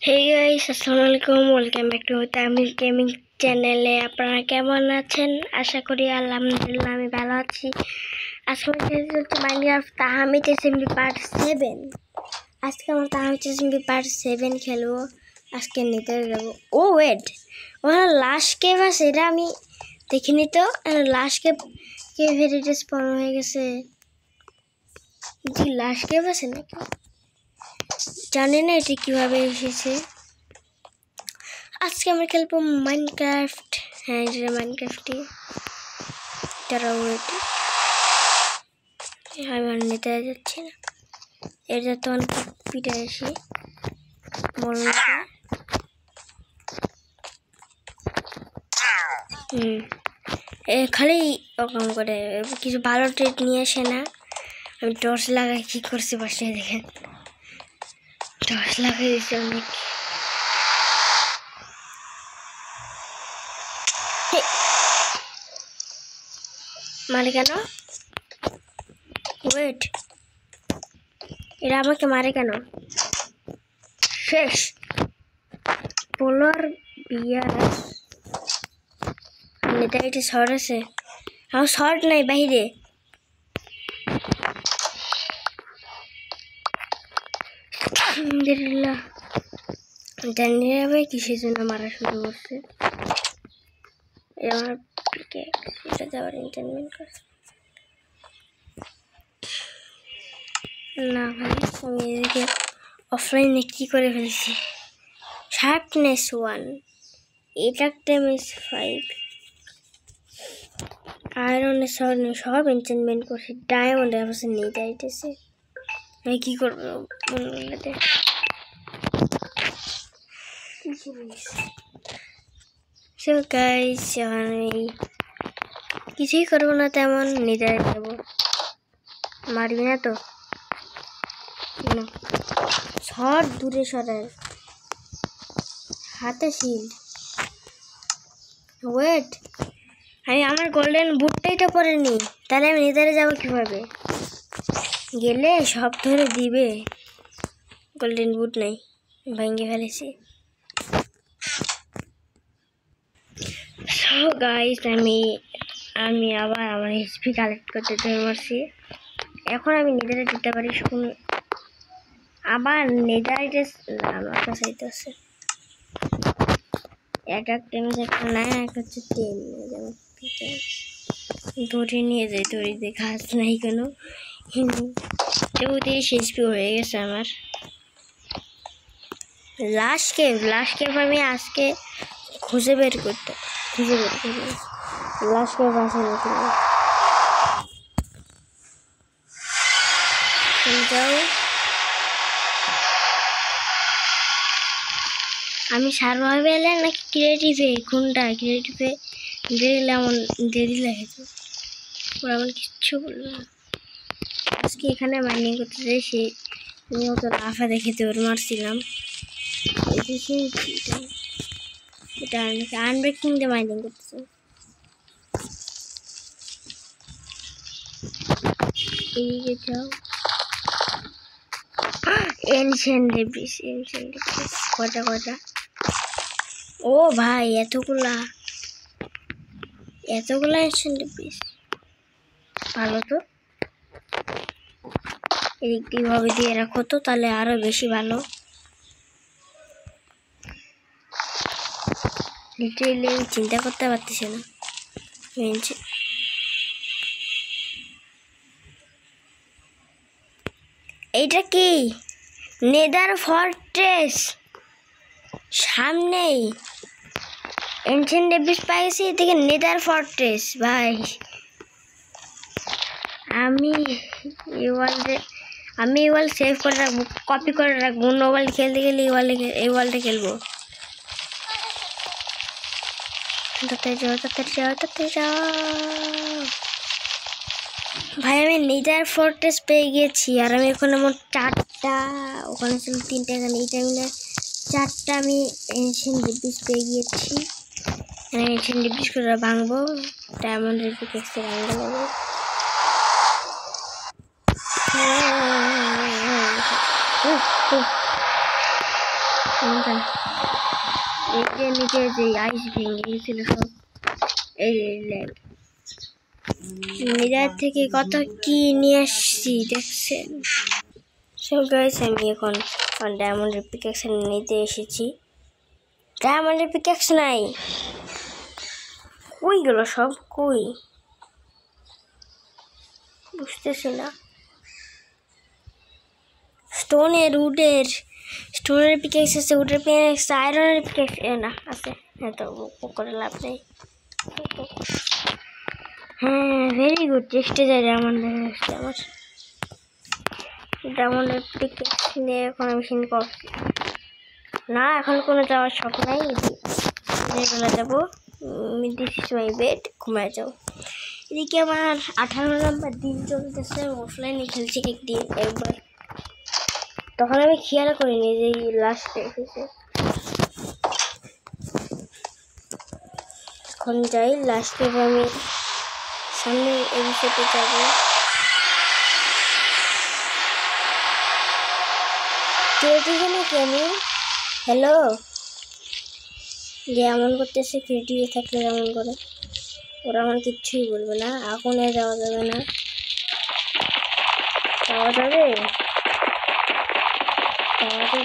Hey guys, আসসালামু আলাইকুম, welcome back to Tamil gaming চ্যানেলে। আপনারা কেমন আছেন? আশা করি আলহামদুলিল্লাহ আমি ভালো আছি। আজকে মাইনক্রাফট তাহমিদ এসএমবি পার্ট 7। আজকে আমরা তাহমিদ এসএমবি পার্ট 7 খেলবো। আজকে নিতে যাবো। ও ওয়েট, ওখানে লাস্ট কেভ আছে, এটা আমি দেখিনি তো। লাস্ট কেভের এটা স্পন হয়ে গেছে। জি, লাস্ট কেভ আছে নাকি জানি না এটা কিভাবে এসেছে। আজকে আমরা খেলবো মাইনক্রাফট। হ্যাঁ, এটা মাইনক্রাফটই। তারা ওইটি আমি নিতে যাচ্ছি না, এটা তো অনেক পিঠে আসি বলতে। খালি ওরকম করে কিছু ভালো ট্রেড নিয়ে আসে না। আমি টর্চ লাগাই কি করছি বাসায় দেখেন, টর্চ লাগাই দিচ্ছি অনেক। মারে কেন? ওয়েট, এরা আমাকে মারে কেন? শেষ পোলার বিয়ার নেতা। এটা শর্ট আছে, আমার শর্ট নাই বাহিরে। আলহামদুলিল্লাহ জানি না ভাই কিসের জন্য মারা শুরু করছে। আমার এটা যাওয়ার এন্টারটেনমেন্ট করছে না ভাই। আমি এদিকে অফলাইনে কি করে ফেলছি। শার্পনেস 1, এটাক ড্যামেজ 5, আয়রনের সব এন্টারটেনমেন্ট করছে। ডায়মন্ড অবশ্যই নিয়ে যাইতেছে। আমি কি করবো বলতে? সো গাইস, আমি কিছুই করবো না, তেমন নিতে যাবো। মারবি না তো? সর দূরে সরার, হাতে শিল্ড। ওয়েট, আমি আমার গোল্ডেন বুটটাই তো পরিনি, তাহলে আমি নিদারে যাবো কিভাবে? গেলে সব ধরে দিবে। গোল্ডেন বুট নাই, ভেঙে ফেলেছি। সো গাইস, আমি আবার আমার এইচপি কালেক্ট করতে ধরে মারছি। এখন আমি নেদারে দিতে পারি। শুন, আবার নেদারে আমার কাছে আছে একটা টেমস, একটা নাই, একটা হচ্ছে টেন। দড়ি নিয়ে যাই, দড়িতে ঘাস নাই কোনো। যেহেতু এইচপি হয়ে গেছে আমার। লাস্ট কেভ আমি আজকে খুঁজে বের করবো। লাস্ট কেভ আছে নাকি যাও। আমি সার্ভাইভালে নাকি ক্রিয়েটিভে, কোনটা ক্রিয়েটিভে দিলে এমন দেরি লাগে তো। ওরা আমার কিচ্ছু বললো না। আজকে এখানে মাইনিং করতে যাই, সেই মতো লাফা দেখে দৌড় মারছিলাম। এটা আনব্রেকিং দিয়ে মাইনিং করতেছে। এইদিকে যাও। এনশিয়েন্ট ডেব্রিস কটা। ও ভাই, এতগুলা এনশিয়েন্ট ডেব্রিস, ভালো তো। এইভাবে দিয়ে রাখো তো, তাহলে আরো বেশি ভালো। লিটারেলি চিন্তা করতে পারতেছি না। এইটা কি? নেদার ফর্ট্রেস সামনেই। এনশিয়েন্ট ডেব্রিস পাইছি, এদিকে নেদার ফর্ট্রেস। ভাই আমি এই ওয়ার্ল্ড সেভ করে রাখবো, কপি করে রাখবো। অন্য ওয়ার্ল্ড খেলতে গেলে এই ওয়ার্ল্ডে খেলবো। তাড়াতাড়ি যাও। ভাই আমি নেদার ফর্ট্রেস পেয়ে গেছি, আর আমি ওখানে মোট 4টা, ওখানে ছিল 3টা, এখানে এইটা মিলে 4টা আমি এনশিয়েন্ট ডেব্রিস পেয়ে গিয়েছি। এনশিয়েন্ট ডেব্রিস করে ভাঙবো, ডায়মন্ডের পিকেক্সে ভাঙতে লাগবে। এই যে নিচে যে আইস ভেঙে গেছিল সব, এই ল্যাগ মিরার থেকে কত কি নিয়ে আসছি দেখছেন। সব গাইস আমি এখন ডায়মন্ডের পিকেক্স নিতে এসেছি। ডায়মন্ডের পিকেক্স নাই, কই গেল সব, কই বুঝতেছি না। স্টোনের পিকেক্স আছে, উডের পিকেক্স, আয়রনের পিকেক্স না আছে, হ্যাঁ তো করে লাভ নেই। হ্যাঁ ভেরি গুড, চেষ্টা যাই ডায়মন্ডের পিকেক্স নিয়ে এখন আমি সিন করছি না, এখন কোনো যাওয়ার শখ নাই। বেলা যাবো, দিস ইজ মাই বেড, ঘুমায় যাও। এদিকে আমার 18 নম্বর দিন চলতেছে, অফলাইনে খেলছি একবার, তখন আমি খেয়াল করিনি যে লাস্টে এসেছে। এখন যাই লাস্টে, আমি সামনে এপিসোডে যাব। আমি হ্যালো যে এমন করতেছে, ক্রিয়েটিভ থাকলে এমন করে, ওরা আমার কিচ্ছুই বলবে না। আগুনে যাওয়া যাবে না, যাওয়া যাবে,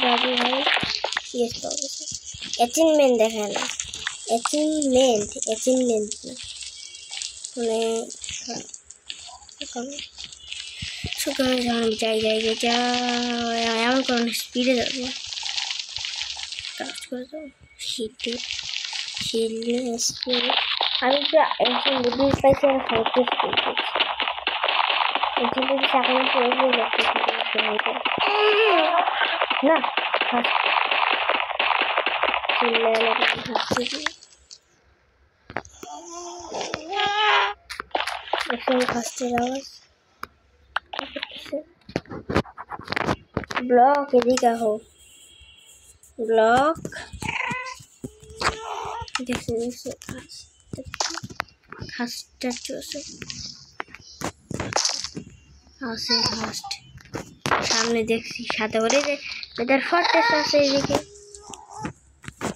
যাবে ভাই। ইয়েস পাওয়া গেছে, অ্যাচিভমেন্ট দেখায় না, অ্যাচিভমেন্ট না, মানে সকালে যাই এমন কারণে স্পিডে যাবো, কাজ করে যাবো শীতে স্পিড। আমি তো একজন লেডিস পাইছি, আর হাইটে স্পিড করছি, একজন যদি চাকরি করে না ফার্স্টের আওয়াজ ব্লক, এদিকে আহো ব্লক, দেখছে ফার্স্টটা চলছে আছে ফার্স্ট। সামনে দেখছি সাথে করে যে এদের ফর্টেস আছে, এদিকে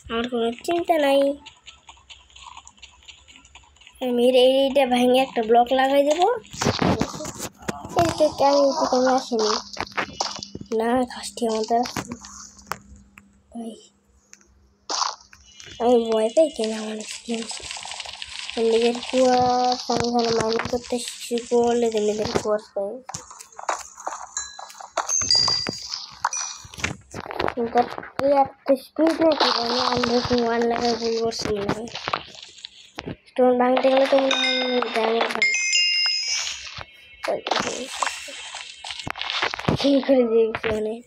আমার কোনো চিন্তা নাই। আমি এইটা ভেঙে একটা ব্লক লাগাই দেবো। আমি আসিনি না, খাসটি আমাদের ভাই, আমি ভয় পাই কেন আমার নিজের কুয়ার আমি মাইনিং করতে শুরু করলে নিজের কুয়ার পাই। কিন্তু এত স্পিড নাকি আমি আনব্রেকিং 1 লাগায় ভুল করছি না। স্টোন ভাঙতে গেলে তো ঠিক করে দিয়েছি অনেক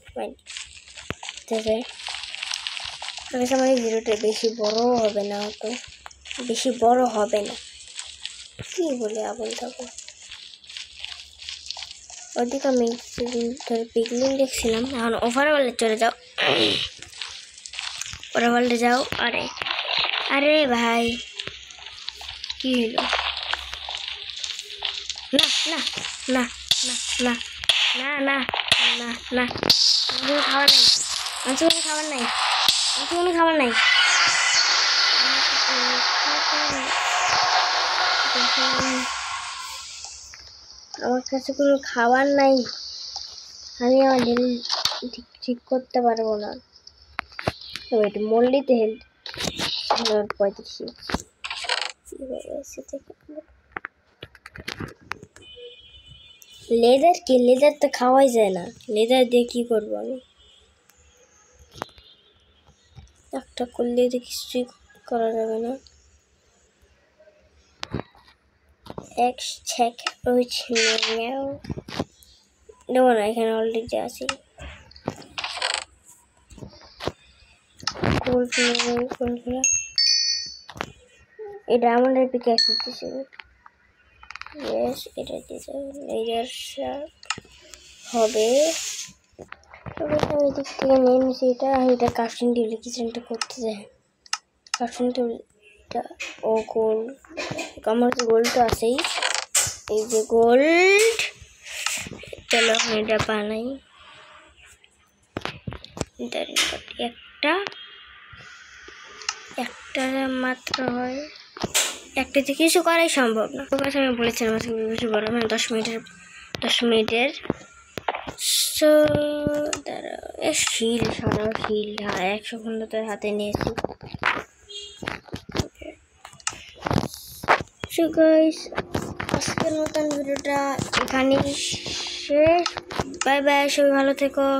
আমার ভিডিওটা বেশি বড় হবে না, অত বেশি বড় হবে না, কি বলে আবল থাকো। ওদিকে আমি পিকলিন দেখছিলাম, এখন ওভারওয়ার্ল্ডে চলে যাও, ওভারওয়ার্ল্ডে যাও। আরে আরে ভাই কি হলো, না না না না না না না না না, খাবার নাই, খাবার নাই, খাবার নাই, আমার কাছে কোনো খাবার নাই, আমি আমার হেলথ ঠিক করতে পারবো না। ওয়েট মল্লিতে হেলথ 35 লেদার কি, লেদার তো খাওয়াই যায় না, লেদার দিয়ে কি করবো আমি, একটা করলে কিছুই করা যাবে না। check which menu দেবো না, এখানে অলরেডি আছে। এই ডায়মন্ডের পিকেক্স দিতেছি, এটা দিতে লেজার হবে। আমি দিক থেকে নিয়ে নিচ্ছি, এটা কার্টুন টেবিলে কিছু একটা করতে যায়, কার্টুন টেবিলটা ও গোল্ড, আমার গোল্ড তো আছেই, এই যে গোল্ড, চলো এটা বানাই। একটা মাত্র হয়, একটাতে কিছু করাই সম্ভব না। তো গাছ আমি বলেছিলাম আজকে কিছু বলো, মানে 10 মিনিটের সো শিল সারাও শিল 100 ঘন্টা তোর হাতে নিয়েছি। সো গাইস, আজকের মতন ভিডিওটা এখানেই শেষ। বাই বাই, সবাই ভালো থেকো।